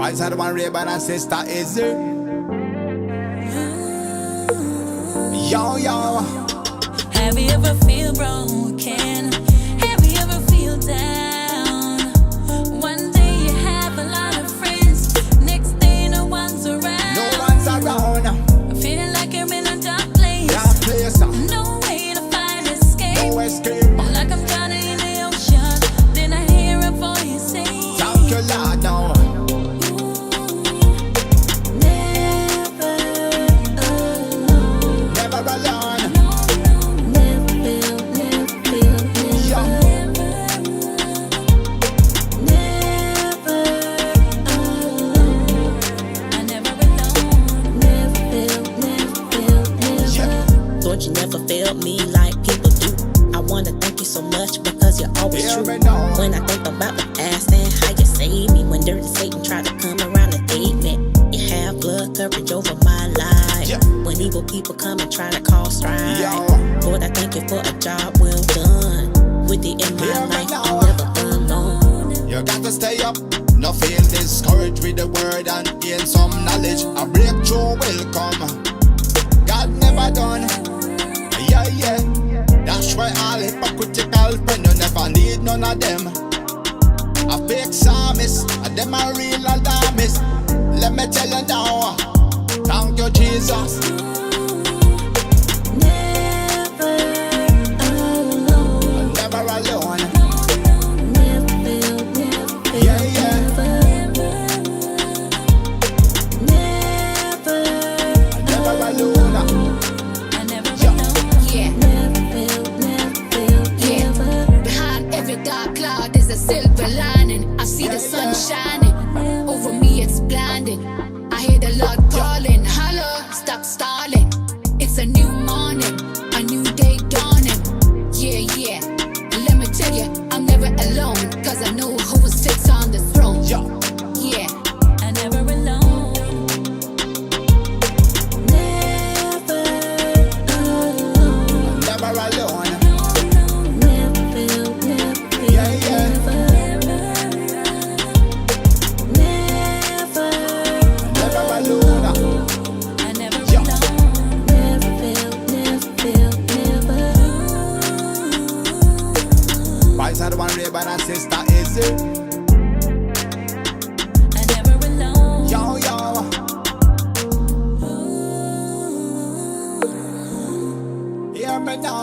Boys are the one Ray-Ban and sister is it? Yo, yo. Have you ever feel broken? Have you ever feel down? One day you have a lot of friends, next day no one's around. No one's around. Feeling like you're in a dark place. Dark place. No way to find escape. No escape. Like I'm drowning in the ocean. Then I hear a voice say, thank you, Lord, now. You never failed me like people do. I wanna thank you so much because you're always true. When I think about the past and how you saved me, when dirty Satan tried to come around and hate me, you have blood coverage over my life. When evil people come and try to cause strife, Lord, I thank you for a job well done. With you in my life, I'm never alone. You got to stay up, no feel discouraged with the word and gain some knowledge. A breakthrough will come. God never done. Yeah, yeah. That's why all hypocritical friends, you never need none of them. A fake psalmist, and them a real alarmist. Let me tell you now. Thank you, Jesus. never alone. Never alone. Never feel, Yeah, yeah. Never alone. Dark cloud is a silver lining. I see the sun shining. Over me it's blinding. I hear the Lord calling. Hello, stop stalling. It's a new morning, a new day dawning. Yeah, yeah. And let me tell you, I'm never alone, cause I know who sits on the throne. Yeah. I'm never alone. Never alone. Never alone. The one Ray-Ban and sister is it? I'm never alone. Yo, yo. Hear me now.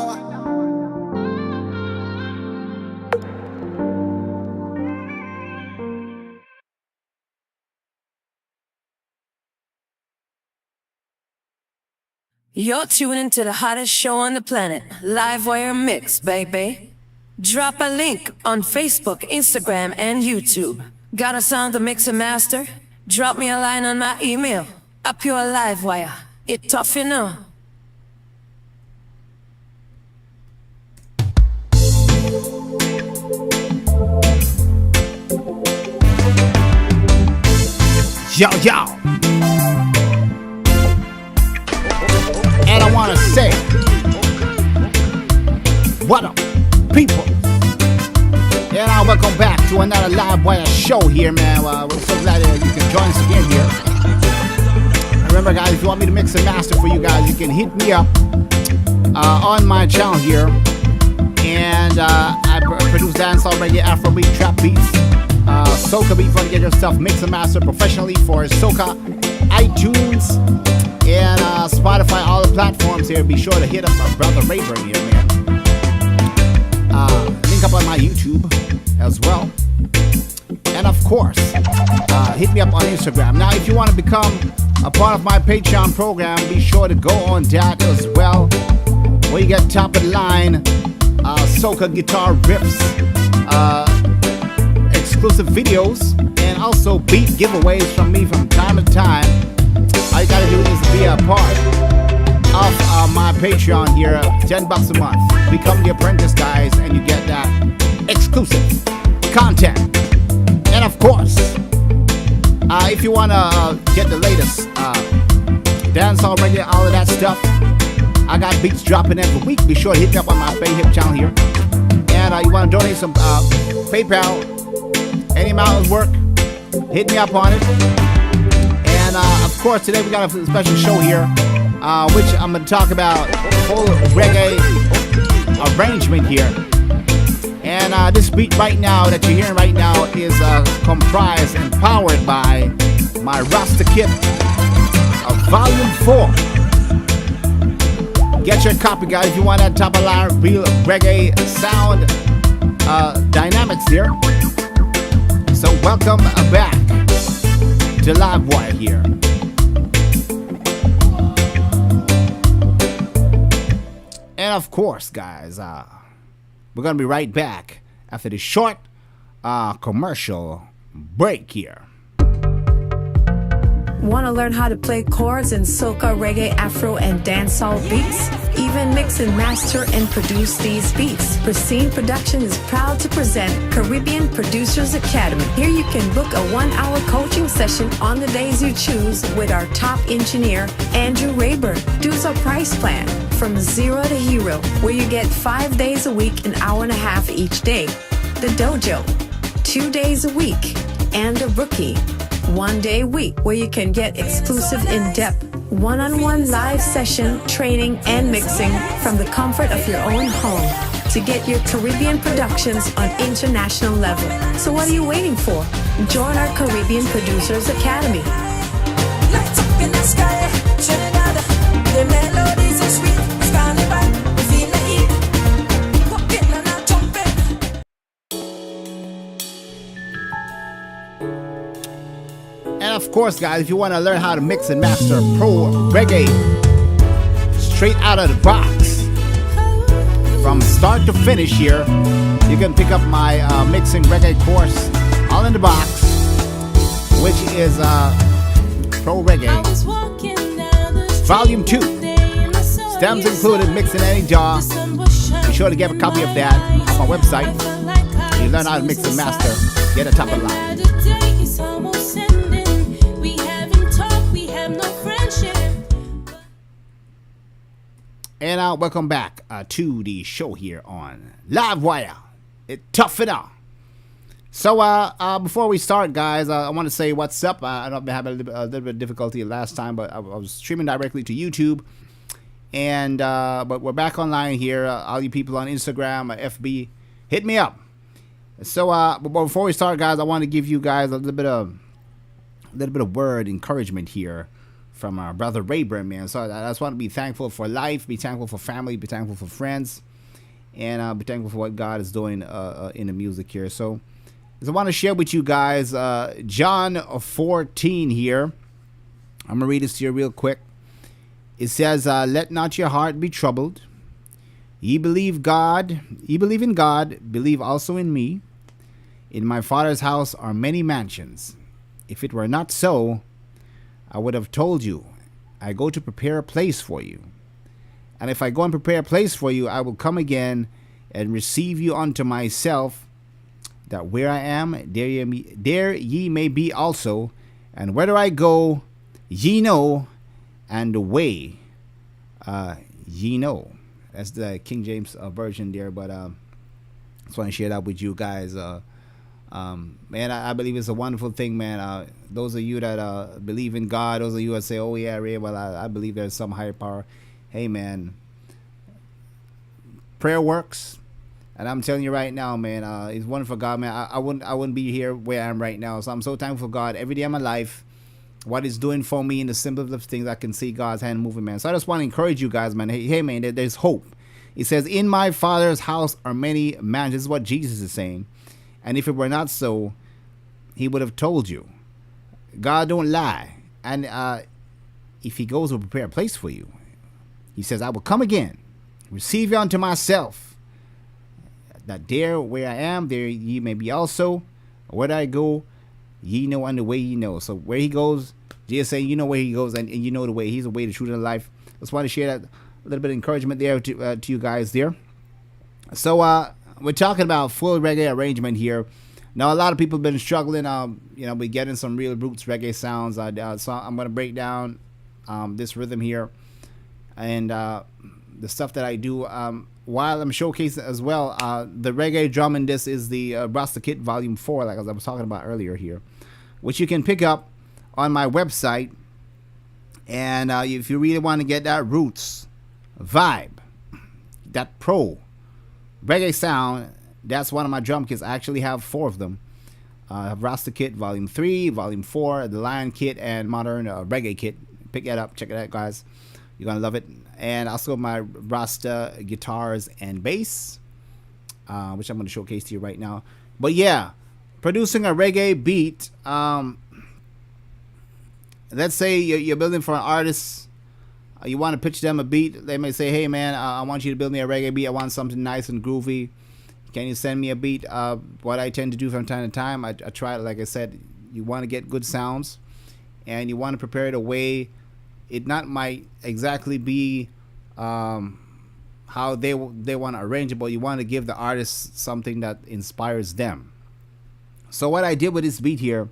You're tuning to the hottest show on the planet, Livewire Mix, baby. Drop a link on Facebook, Instagram, and YouTube. Got a song to mix and master? Drop me a line on my email. A pure Livewire. It tough, you know. Yo, yo. And I want to say, what up, people? And welcome back to another Livewire show here, man. We're so glad you can join us again here. Remember, guys, if you want me to mix and master for you guys, you can hit me up on my channel here. And I produce dancehall, reggae, Afrobeat, trap beats, soca beats. Want to get yourself mix and master professionally for soca, iTunes, and Spotify, all the platforms here. Be sure to hit up my brother Rayburn here, man. Link up on my YouTube as well. And of course, hit me up on Instagram. Now, if you want to become a part of my Patreon program, be sure to go on that as well, where you get top of the line soca guitar riffs, exclusive videos, and also beat giveaways from me from time to time. All you gotta do is be a part of my Patreon here, $10 a month. Become the apprentice, guys, and you get that exclusive content. And of course, if you wanna get the latest dancehall, reggae, all of that stuff, I got beats dropping every week. Be sure to hit me up on my Payhip channel here. And you wanna donate some PayPal, any amount of work, hit me up on it. And of course, today we got a special show here, which I'm going to talk about full reggae arrangement here. And this beat right now that you're hearing right now is comprised and powered by my Rasta Kit of Volume 4. Get your copy, guys, if you want that top of line real reggae sound dynamics here. So welcome back to Live Wire here. And of course, guys, we're going to be right back after this short commercial break here. Want to learn how to play chords in soca, reggae, afro, and dancehall beats? Even mix and master and produce these beats. Pristine Production is proud to present Caribbean Producers Academy. Here you can book a 1-hour coaching session on the days you choose with our top engineer, Andrew Rayburn. Dues our price plan from zero to hero, where you get 5 days a week, an hour and a half each day. The dojo, 2 days a week, and the rookie, 1 day a week, where you can get exclusive in-depth one-on-one live session training and mixing from the comfort of your own home to get your Caribbean productions on international level. So what are you waiting for? Join our Caribbean Producers Academy. Lights up in the sky, Trinidad. The melodies are sweet, it's carnival, we feel the heat. Walking and a jumping. And of course, guys, if you want to learn how to mix and master pro reggae straight out of the box from start to finish here, you can pick up my mixing reggae course, all in the box, which is pro reggae volume 2, stems included, mixing any jar. Be sure to get a copy of that on my website. You learn how to mix and master, get a top of the line. And welcome back to the show here on Live Wire. It tough it up. So before we start, guys, I want to say what's up. I know I've been having a little bit of difficulty last time, but I was streaming directly to YouTube, and but we're back online here. All you people on Instagram, FB, hit me up. So but before we start, guys, I want to give you guys a little bit of word encouragement here from our brother Rayburn, man. So I just want to be thankful for life, be thankful for family, be thankful for friends, and be thankful for what God is doing in the music here. So I want to share with you guys John 14 here. I'm going to read this to you real quick. It says, let not your heart be troubled. Ye believe in God, believe also in me. In my Father's house are many mansions. If it were not so, I would have told you, I go to prepare a place for you. And if I go and prepare a place for you, I will come again and receive you unto myself, that where I am, there ye may be also. And whither I go, ye know, and the way ye know. That's the King James version there, but I just want to share that with you guys. Man, I believe it's a wonderful thing, man. Those of you that believe in God, those of you that say, oh yeah, Ray, well, I believe there's some higher power. Hey, man, prayer works, and I'm telling you right now, man, it's wonderful. God, man, I wouldn't be here where I am right now. So I'm so thankful for God every day of my life, what He's doing for me in the simplest of things. I can see God's hand moving, man. So I just want to encourage you guys, man. Hey, man, there's hope. He says, in my Father's house are many mansions. This is what Jesus is saying. And if it were not so, He would have told you. God don't lie. And if He goes to prepare a place for you, He says, I will come again, receive you unto myself, that there where I am, there ye may be also. Where I go, ye know, and the way ye know. So where He goes, Jesus saying, you know where He goes, and you know the way. He's the way, the truth, and the life. Just want to share that a little bit of encouragement there to you guys there. So we're talking about full reggae arrangement here. Now, a lot of people have been struggling, with getting some real roots reggae sounds. So I'm going to break down this rhythm here and the stuff that I do while I'm showcasing as well. The reggae drum in this is the Rasta Kit Volume 4, like as I was talking about earlier here. which you can pick up on my website. And if you really want to get that roots vibe, that pro reggae sound, that's one of my drum kits. I actually have 4 of them. I have Rasta Kit Volume 3, Volume 4, the Lion Kit, and Modern Reggae Kit. Pick that up. Check it out, guys. You're going to love it. And also my Rasta guitars and bass, which I'm going to showcase to you right now. But yeah, producing a reggae beat. Let's say you're building for an artist. You want to pitch them a beat. They may say, hey, man, I want you to build me a reggae beat. I want something nice and groovy. Can you send me a beat? What I tend to do from time to time, I try, like I said, you want to get good sounds, and you want to prepare it a way it not might exactly be how they want to arrange it, but you want to give the artist something that inspires them. So what I did with this beat here,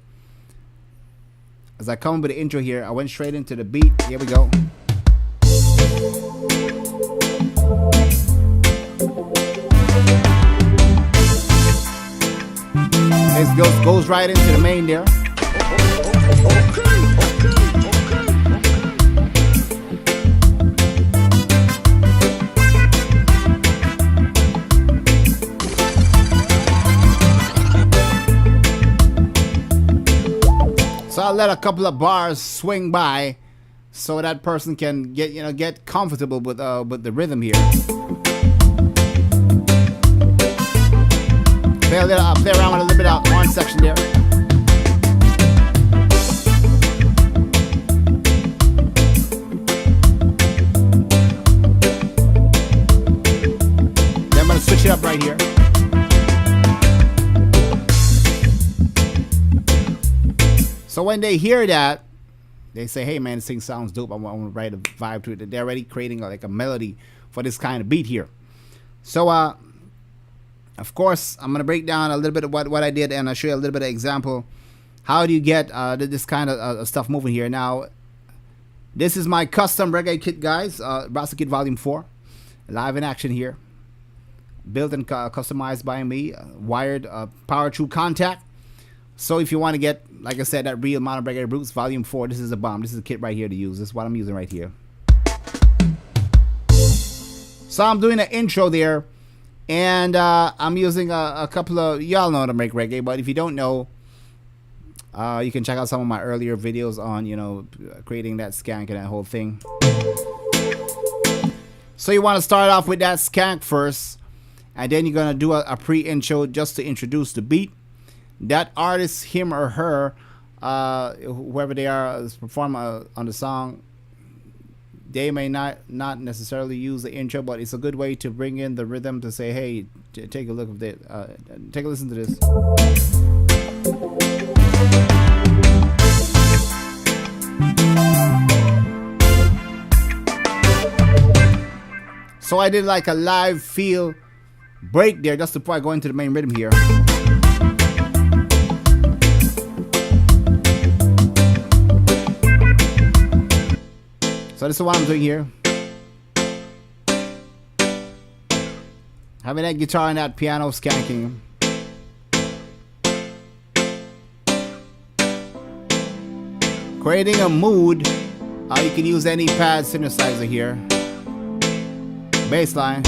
as I come up with the intro here, I went straight into the beat. Here we go. This goes right into the main there. So I'll let a couple of bars swing by so that person can get comfortable with the rhythm here. Play around with a little bit of horn section there. Then I'm going to switch it up right here. So when they hear that, they say, hey man, this thing sounds dope. I want to write a vibe to it. They're already creating like a melody for this kind of beat here. So of course, I'm going to break down a little bit of what I did, and I'll show you a little bit of example. How do you get this kind of stuff moving here? Now, this is my custom reggae kit, guys. Rasta Kit Volume 4. Live in action here. Built and customized by me. Wired power through contact. So if you want to get, like I said, that real modern reggae roots, Volume 4, this is a bomb. This is a kit right here to use. This is what I'm using right here. So I'm doing an intro there. And I'm using a couple of, y'all know how to make reggae, but if you don't know, you can check out some of my earlier videos on, creating that skank and that whole thing. So you want to start off with that skank first, and then you're going to do a pre-intro just to introduce the beat. That artist, him or her, whoever they are, is performing on the song, they may not necessarily use the intro, but it's a good way to bring in the rhythm to say, hey, take a look at it. Take a listen to this. So I did like a live feel break there just before I go into the main rhythm here. So this is what I'm doing here. Having that guitar and that piano skanking. Creating a mood. You can use any pad synthesizer here. Bass line.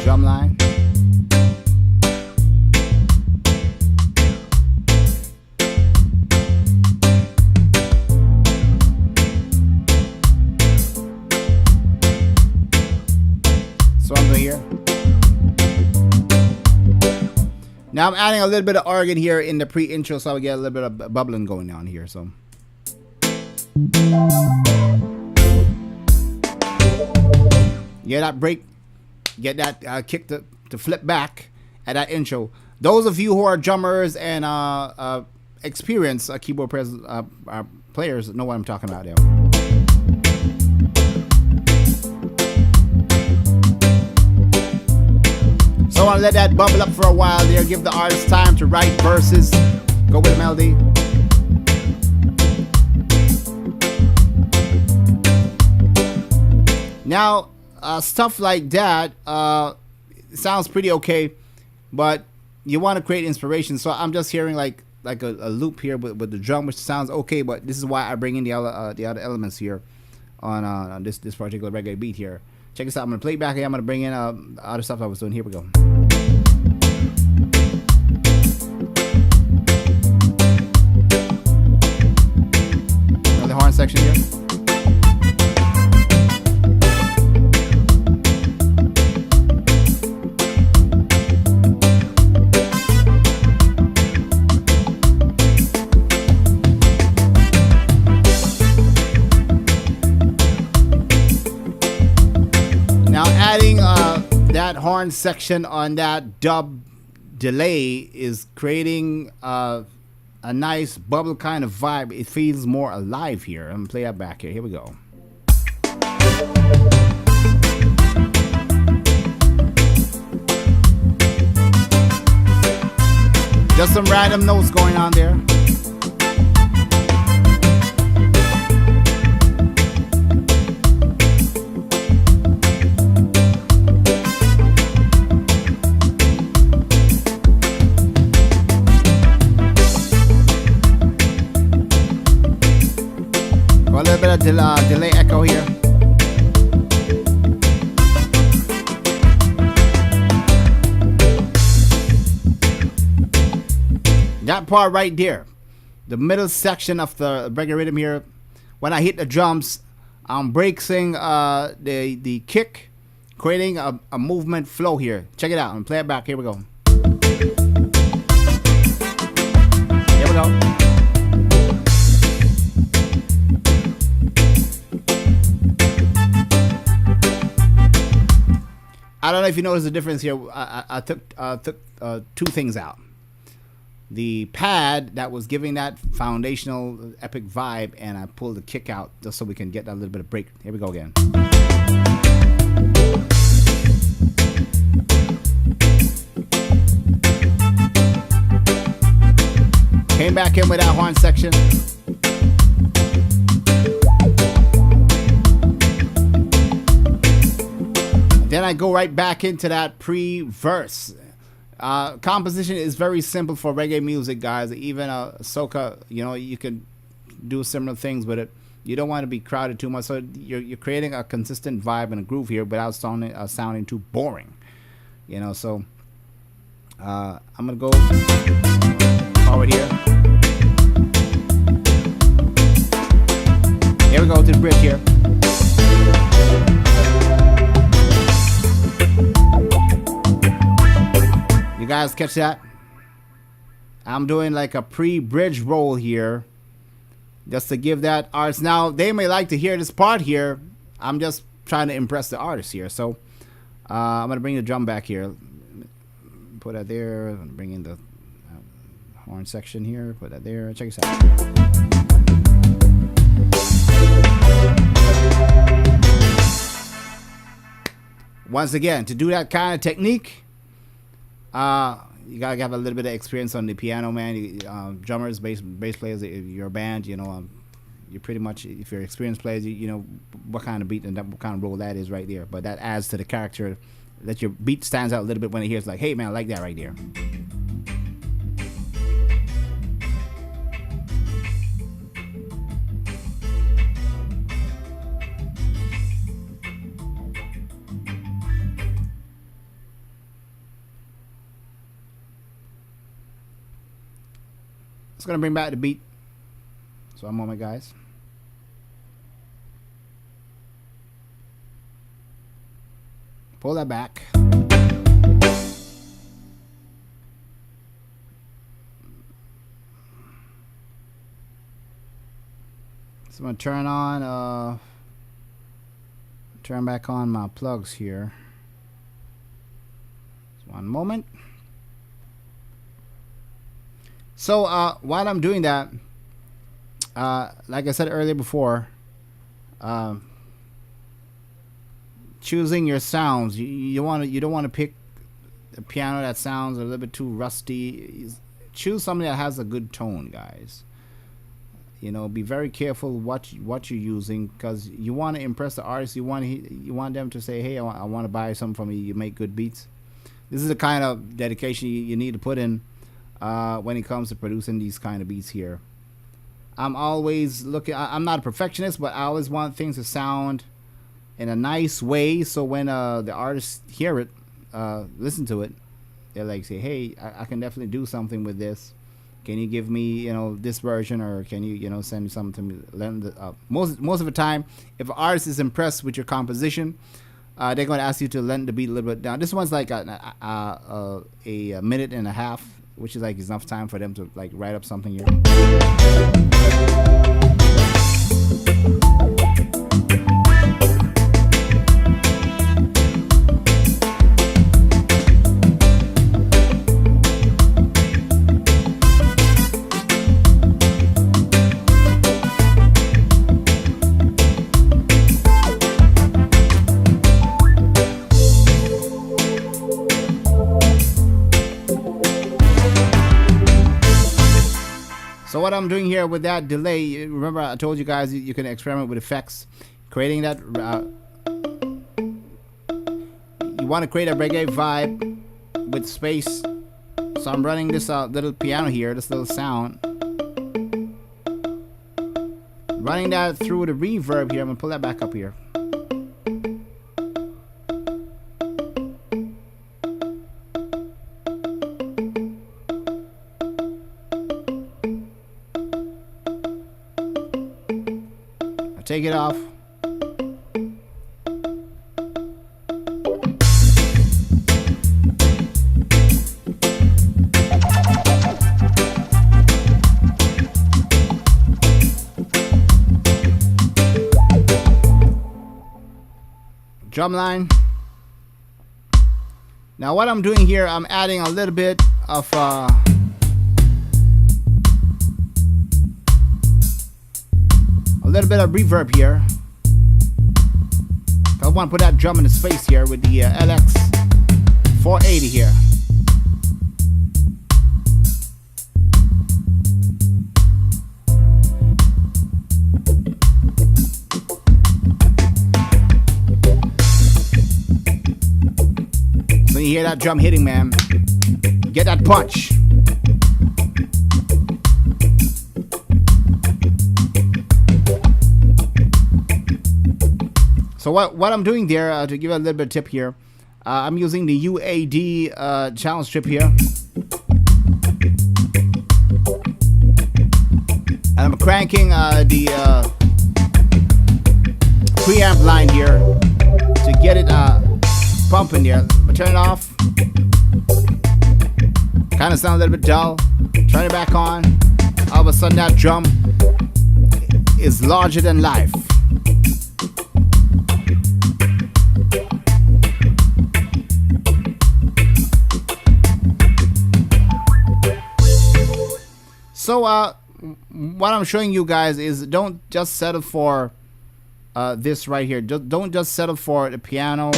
Drum line. So I'm doing here. Now I'm adding a little bit of organ here in the pre-intro, so I get a little bit of bubbling going on here. So yeah, that break. Get that kick to flip back at that intro. Those of you who are drummers and experienced keyboard players know what I'm talking about there. So I want to let that bubble up for a while there. Give the artist time to write verses. Go with the melody. Now, stuff like that sounds pretty okay, but you want to create inspiration. So I'm just hearing like a loop here with the drum, which sounds okay, but this is why I bring in the other elements here on this particular reggae beat here. Check this out. I'm gonna play it back here. I'm gonna bring in other stuff I was doing. Here we go. Another horn section here. That horn section on that dub delay is creating a nice bubble kind of vibe. It feels more alive here. I'm gonna play that back here. Here we go. Just some random notes going on there. Delay echo here. That part right there, the middle section of the reggae rhythm here, when I hit the drums, I'm breaking the kick, creating a movement flow here. Check it out and play it back. Here we go. Here we go. I don't know if you notice the difference here. I took two things out. The pad that was giving that foundational epic vibe, and I pulled the kick out just so we can get that little bit of break. Here we go again. Came back in with that horn section. Then I go right back into that pre-verse. Composition is very simple for reggae music, guys. Even soca, you can do similar things with it. You don't want to be crowded too much, so you're creating a consistent vibe and a groove here without sounding too boring. So I'm gonna go forward here. Here we go to the bridge here. You guys catch that? I'm doing like a pre-bridge roll here just to give that artist. Now, they may like to hear this part here. I'm just trying to impress the artist here. So I'm going to bring the drum back here. Put that there. I'm bring in the horn section here. Put that there. Check this out. Once again, to do that kind of technique, you gotta have a little bit of experience on the piano, man. Drummers, bass players, your band, you pretty much, if you're experienced players, you know what kind of beat and what kind of role that is right there. But that adds to the character, that your beat stands out a little bit when it hears like, hey man, I like that right there. It's gonna bring back the beat. So one moment, guys. Pull that back. So I'm gonna turn back on my plugs here. Just one moment. So while I'm doing that, like I said earlier before, choosing your sounds, you don't want to pick a piano that sounds a little bit too rusty. Choose something that has a good tone, guys. be very careful what you're using, because you want to impress the artist. You want them to say, hey, I want to buy something from you. You make good beats. This is the kind of dedication you need to put in when it comes to producing these kind of beats here. I'm always looking. I'm not a perfectionist, but I always want things to sound in a nice way, so when the artists hear it, listen to it, they're like, say, hey, I can definitely do something with this. Can you give me, this version, or can you, send something to me? Most of the time, if an artist is impressed with your composition, they're going to ask you to lend the beat a little bit down. This one's like a minute and a half, which is like enough time for them to like write up something here. So what I'm doing here with that delay, remember I told you guys you can experiment with effects, creating that. You want to create a reggae vibe with space. So I'm running this little piano here, this little sound. Running that through the reverb here. I'm gonna pull that back up here. Take it off. Drum line. Now what I'm doing here, I'm adding a little bit of reverb here. I want to put that drum in his face here with the LX 480 here. So you hear that drum hitting, man. Get that punch. So what I'm doing there, to give you a little bit of tip here, I'm using the UAD challenge strip here. And I'm cranking the preamp line here to get it pumping there. I'm turn it off. Kind of sound a little bit dull. Turn it back on. All of a sudden that drum is larger than life. So what I'm showing you guys is don't just settle for this right here. Don't just settle for the piano.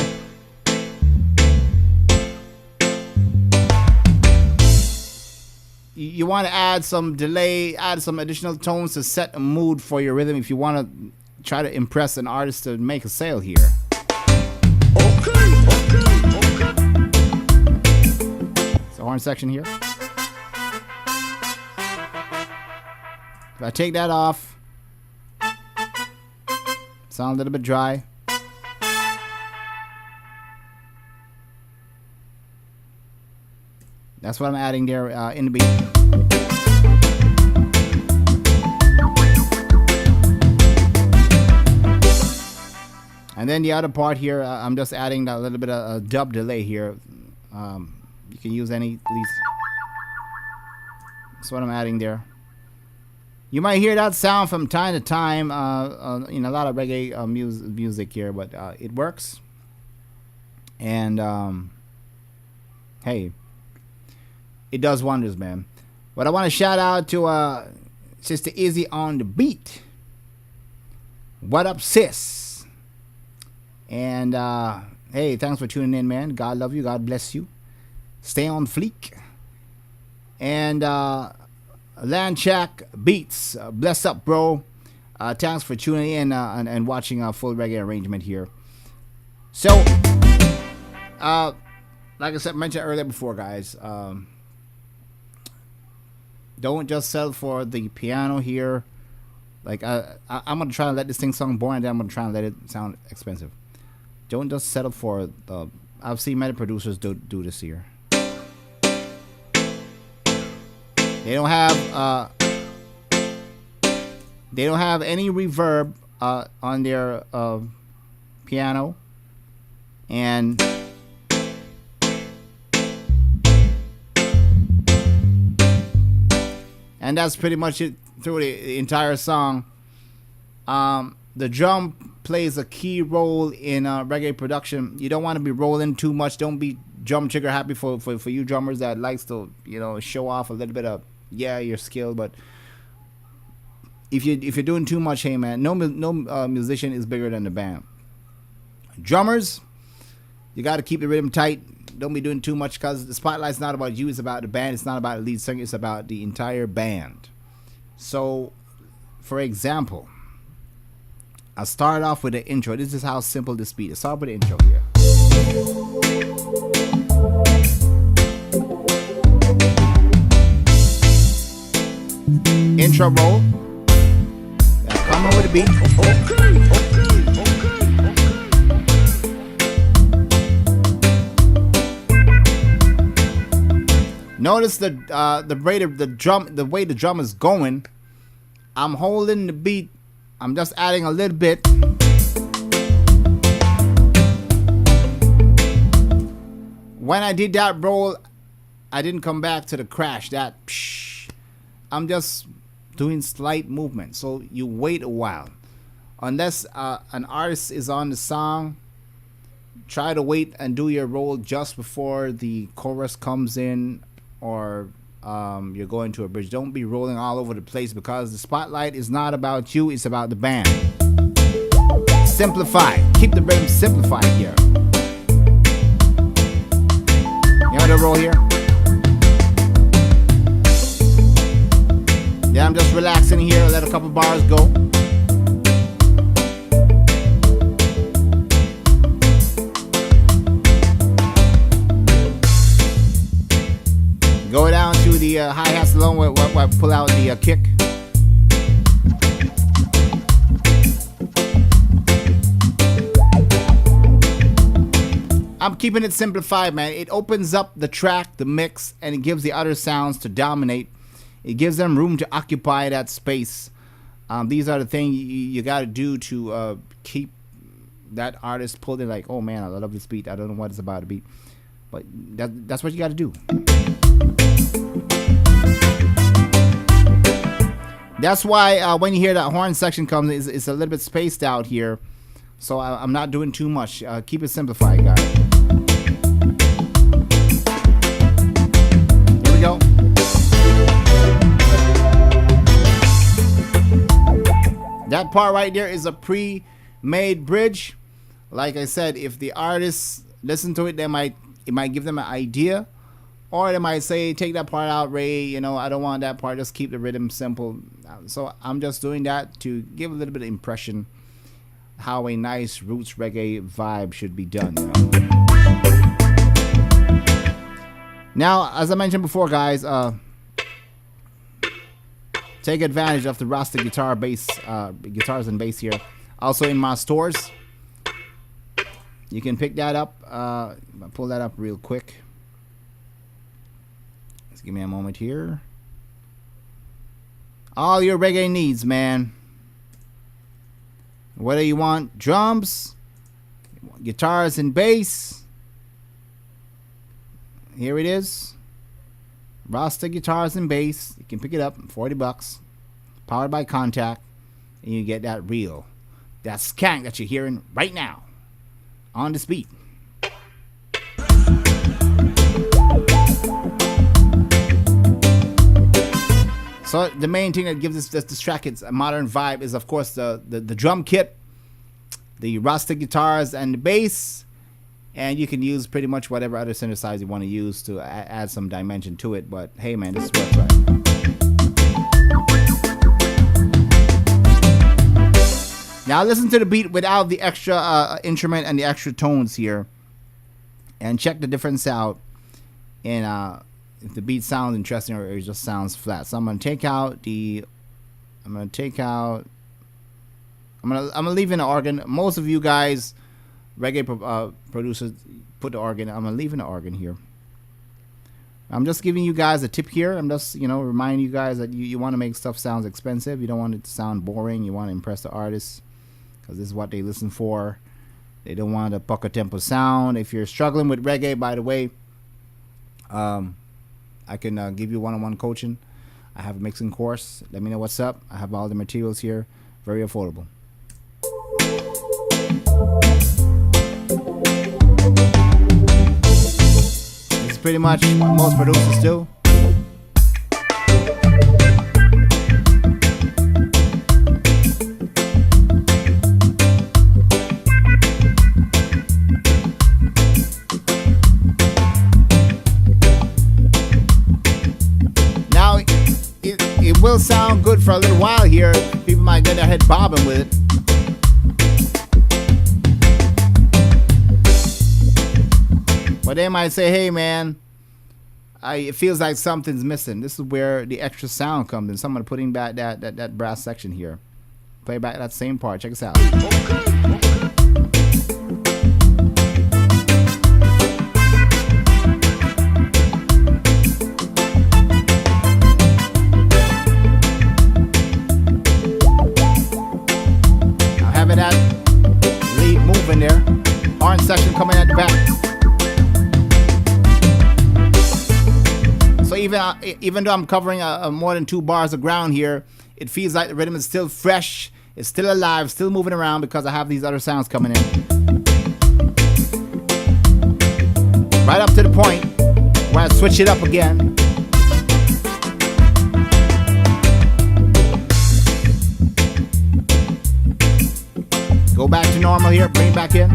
You want to add some delay, add some additional tones to set a mood for your rhythm if you want to try to impress an artist to make a sale here. Okay. It's the horn section here. If I take that off, sound a little bit dry. That's what I'm adding there in the beat. And then the other part here, I'm just adding that little bit of a dub delay here. You can use any, at least. That's what I'm adding there. You might hear that sound from time to time in a lot of reggae music here, but it works. And hey, it does wonders, man. But I want to shout out to Sister Izzy on the beat. What up, sis? And hey, thanks for tuning in, man. God love you. God bless you. Stay on fleek. And Landcheck Beats. Bless up, bro. Thanks for tuning in and watching our full reggae arrangement here. So, like I said, mentioned earlier before, guys, don't just settle for the piano here. Like, I'm going to try to let this thing sound boring, and then I'm going to try and let it sound expensive. Don't just settle for the... I've seen many producers do this here. They don't have any reverb on their piano, and that's pretty much it through the entire song. The drum plays a key role in reggae production. You don't want to be rolling too much. Don't be drum trigger happy for you drummers that likes to, you know, show off a little bit of your skill. But if you're doing too much, hey man, no musician is bigger than the band. Drummers, you got to keep the rhythm tight. Don't be doing too much, because the spotlight's not about you. It's about the band. It's not about the lead singer. It's about the entire band. So, for example, I'll start off with the intro. This is how simple this beat is. Start with the intro here. Intro roll. Come on with the beat. Notice the rate of the drum, the way the drum is going. I'm holding the beat. I'm just adding a little bit. When I did that roll, I didn't come back to the crash. That psh, I'm just doing slight movement. So you wait a while. Unless an artist is on the song, try to wait and do your roll just before the chorus comes in, or you're going to a bridge. Don't be rolling all over the place, because the spotlight is not about you, it's about the band. Simplify. Keep the rhythm simplified here. You know the roll here? Yeah, I'm just relaxing here. Let a couple bars go. Go down to the hi-hats alone, where pull out the kick. I'm keeping it simplified, man. It opens up the track, the mix, and it gives the other sounds to dominate. It gives them room to occupy that space. These are the things you got to do to keep that artist pulled in. Like, oh man, I love this beat. I don't know what it's about to beat, but that's what you got to do. That's why when you hear that horn section comes, it's a little bit spaced out here. So I'm not doing too much. Keep it simplified, guys. Here we go. That part right there is a pre-made bridge. Like I said, if the artists listen to it, it might give them an idea. Or they might say, take that part out, Ray. You know, I don't want that part. Just keep the rhythm simple. So I'm just doing that to give a little bit of impression how a nice roots reggae vibe should be done. You know? Now, as I mentioned before, guys, take advantage of the Rasta guitars and bass here. Also in my stores, you can pick that up. I'll pull that up real quick. Give me a moment here. All your reggae needs, man. Whether you want drums, guitars and bass, here it is. Rasta guitars and bass. You can pick it up, $40. Powered by Contact, and you get that real, that skank that you're hearing right now on this beat. So the main thing that gives this track its modern vibe is, of course, the drum kit, the Rasta guitars, and the bass. And you can use pretty much whatever other synthesizer you want to use to add some dimension to it. But hey, man, this works right. Now listen to the beat without the extra instrument and the extra tones here, and check the difference out. And if the beat sounds interesting or it just sounds flat. So I'm gonna take out the. I'm gonna leave in the organ. Most of you guys, reggae producers, put the organ. I'm gonna leave in the organ here. I'm just giving you guys a tip here. I'm just, reminding you guys that you want to make stuff sound expensive. You don't want it to sound boring. You want to impress the artists, because this is what they listen for. They don't want a pucker tempo sound. If you're struggling with reggae, by the way, I can give you one-on-one coaching. I have a mixing course. Let me know what's up. I have all the materials here. Very affordable. This is pretty much what most producers do. It will sound good for a little while here. People might get their head bobbing with it. But they might say, hey man, it feels like something's missing. This is where the extra sound comes in. Someone putting back that brass section here. Play back that same part. Check this out. That lead moving there. Horn section coming at the back. So even though I'm covering more than 2 bars of ground here, it feels like the rhythm is still fresh, it's still alive, still moving around, because I have these other sounds coming in. Right up to the point where I switch it up again. Go back to normal here, bring it back in.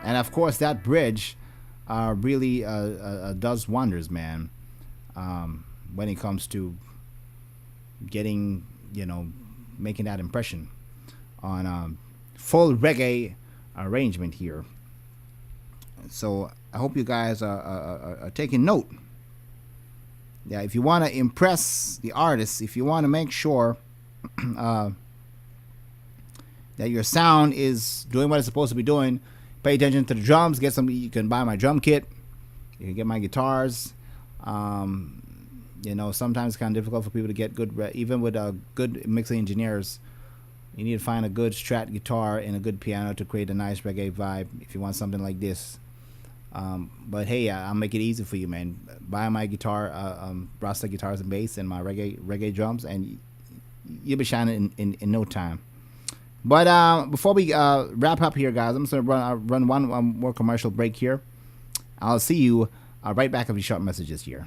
And of course, that bridge really does wonders, man, when it comes to getting, making that impression on full reggae arrangement here. So I hope you guys are taking note. Yeah, if you want to impress the artists, if you want to make sure that your sound is doing what it's supposed to be doing, pay attention to the drums. Get some. You can buy my drum kit. You can get my guitars. Sometimes it's kind of difficult for people to get good, even with good mixing engineers. You need to find a good Strat guitar and a good piano to create a nice reggae vibe if you want something like this. But hey, I'll make it easy for you, man. Buy my guitar, Rasta guitars and bass, and my reggae drums, and you'll be shining in no time. But before we wrap up here, guys, I'm just going to run one more commercial break here. I'll see you right back after these short messages here.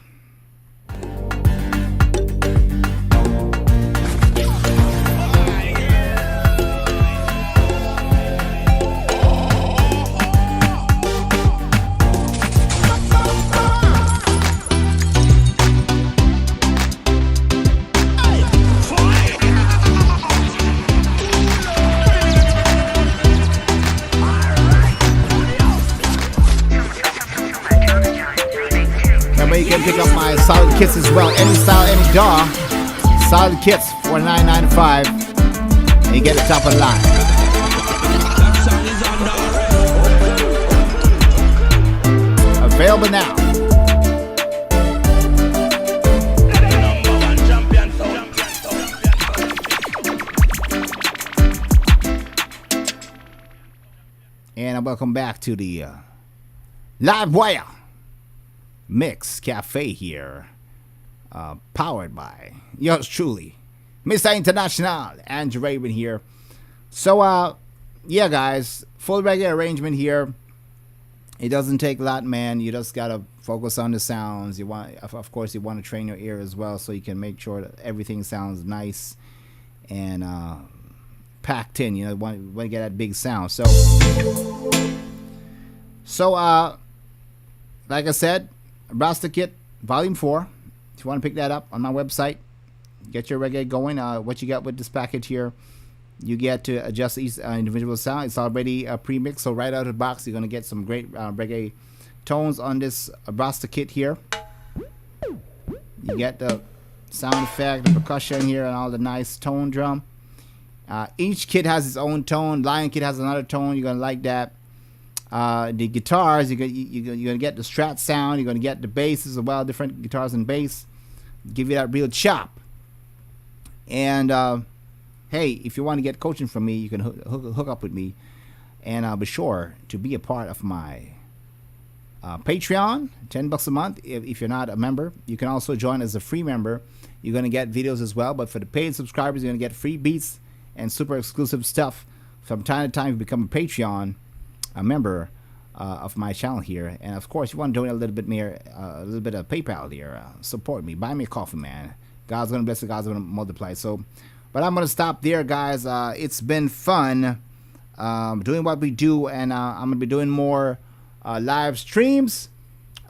You can pick up my solid kits as well. Any style, any DAW. Solid kits, $49.95. And you get the top of the line. Available now. And welcome back to the Live Wire Mix Cafe here, powered by yours truly, Mr. International, Andrew Raven here. So yeah, guys, full reggae arrangement here. It doesn't take a lot, man. You just gotta focus on the sounds. You want, of course, you want to train your ear as well, so you can make sure that everything sounds nice and packed in. You know, want to get that big sound. So, like I said, Rasta Kit Volume 4. If you want to pick that up on my website, get your reggae going. What you get with this package here, you get to adjust each individual sound. It's already pre-mixed, so right out of the box, you're going to get some great reggae tones on this Rasta Kit here. You get the sound effect, the percussion here, and all the nice tone drum. Each kit has its own tone. Lion Kit has another tone. You're going to like that. The guitars, you're going to get the Strat sound. You're going to get the bass as well, different guitars and bass. Give you that real chop. And hey, if you want to get coaching from me, you can hook up with me. And be sure to be a part of my Patreon, $10 a month. If you're not a member, you can also join as a free member. You're going to get videos as well. But for the paid subscribers, you're going to get free beats and super exclusive stuff. From time to time, you become a Patreon, a member of my channel here. And of course, you want to donate a little bit more, a little bit of PayPal here. Support me. Buy me a coffee, man. God's going to bless it. God's going to multiply. So, but I'm going to stop there, guys. It's been fun doing what we do. And I'm going to be doing more live streams.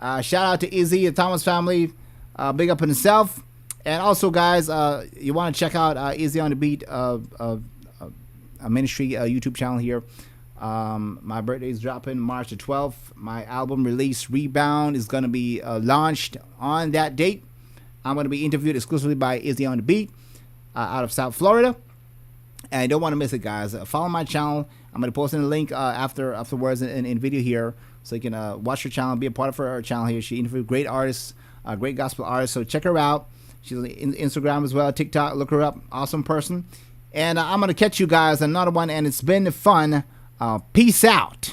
Shout out to Izzy, the Thomas family. Big up on himself. And also, guys, you want to check out Izzy on the Beat a ministry YouTube channel here. My birthday is dropping March the 12th. My album release Rebound is going to be launched on that date. I'm going to be interviewed exclusively by Izzy on the Beat out of South Florida. And I don't want to miss it, guys. Follow my channel. I'm going to post in a link afterwards in video here, so you can watch her channel, be a part of her channel here. She interviewed great artists, great gospel artists. So check her out. She's on Instagram as well, TikTok. Look her up. Awesome person. And I'm going to catch you guys another one. And it's been fun. Peace out.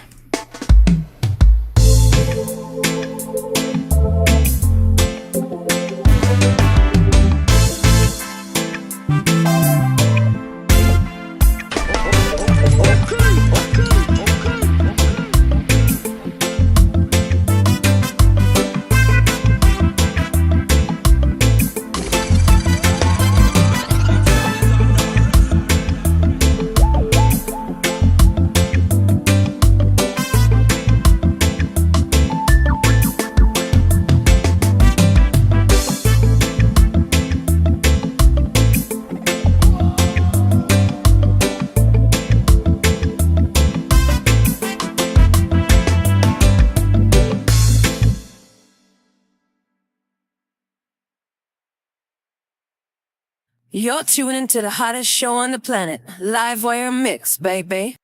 You're tuning to the hottest show on the planet, Livewire Mix, baby.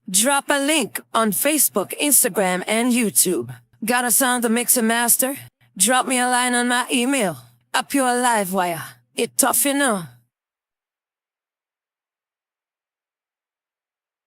Drop a link on Facebook, Instagram, and YouTube. Got a song to mix and master? Drop me a line on my email. Up your Livewire. It tough, you know.